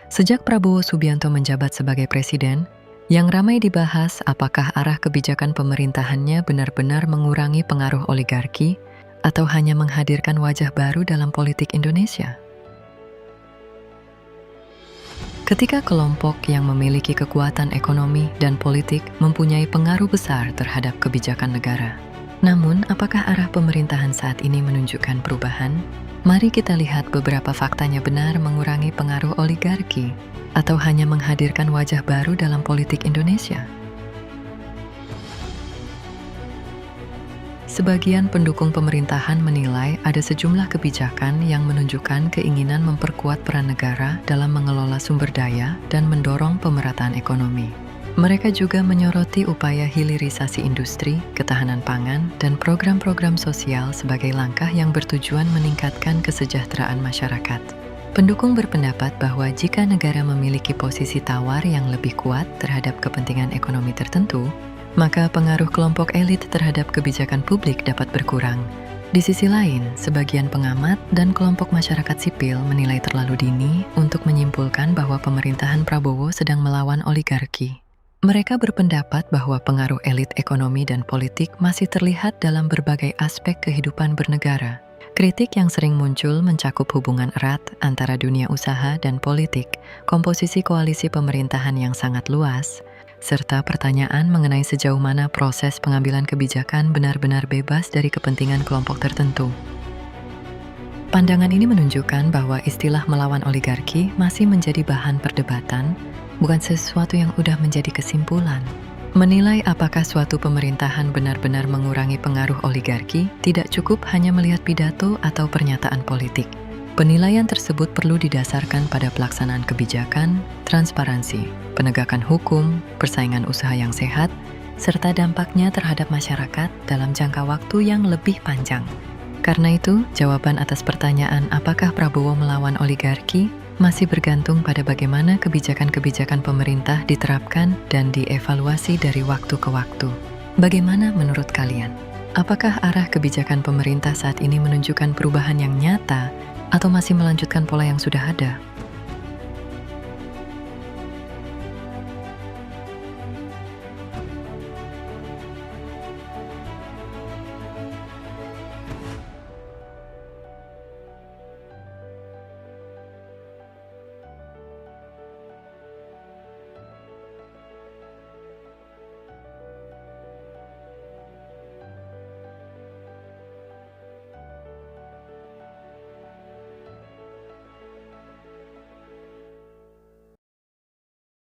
Sejak Prabowo Subianto menjabat sebagai presiden, yang ramai dibahas apakah arah kebijakan pemerintahannya benar-benar mengurangi pengaruh oligarki atau hanya menghadirkan wajah baru dalam politik Indonesia. Ketika kelompok yang memiliki kekuatan ekonomi dan politik mempunyai pengaruh besar terhadap kebijakan negara. Namun, apakah arah pemerintahan saat ini menunjukkan perubahan? Mari kita lihat beberapa faktanya benar mengurangi pengaruh oligarki atau hanya menghadirkan wajah baru dalam politik Indonesia. Sebagian pendukung pemerintahan menilai ada sejumlah kebijakan yang menunjukkan keinginan memperkuat peran negara dalam mengelola sumber daya dan mendorong pemerataan ekonomi. Mereka juga menyoroti upaya hilirisasi industri, ketahanan pangan, dan program-program sosial sebagai langkah yang bertujuan meningkatkan kesejahteraan masyarakat. Pendukung berpendapat bahwa jika negara memiliki posisi tawar yang lebih kuat terhadap kepentingan ekonomi tertentu, maka pengaruh kelompok elit terhadap kebijakan publik dapat berkurang. Di sisi lain, sebagian pengamat dan kelompok masyarakat sipil menilai terlalu dini untuk menyimpulkan bahwa pemerintahan Prabowo sedang melawan oligarki. Mereka berpendapat bahwa pengaruh elit ekonomi dan politik masih terlihat dalam berbagai aspek kehidupan bernegara. Kritik yang sering muncul mencakup hubungan erat antara dunia usaha dan politik, komposisi koalisi pemerintahan yang sangat luas, serta pertanyaan mengenai sejauh mana proses pengambilan kebijakan benar-benar bebas dari kepentingan kelompok tertentu. Pandangan ini menunjukkan bahwa istilah melawan oligarki masih menjadi bahan perdebatan, bukan sesuatu yang udah menjadi kesimpulan. Menilai apakah suatu pemerintahan benar-benar mengurangi pengaruh oligarki tidak cukup hanya melihat pidato atau pernyataan politik. Penilaian tersebut perlu didasarkan pada pelaksanaan kebijakan, transparansi, penegakan hukum, persaingan usaha yang sehat, serta dampaknya terhadap masyarakat dalam jangka waktu yang lebih panjang. Karena itu, jawaban atas pertanyaan apakah Prabowo melawan oligarki masih bergantung pada bagaimana kebijakan-kebijakan pemerintah diterapkan dan dievaluasi dari waktu ke waktu. Bagaimana menurut kalian? Apakah arah kebijakan pemerintah saat ini menunjukkan perubahan yang nyata atau masih melanjutkan pola yang sudah ada?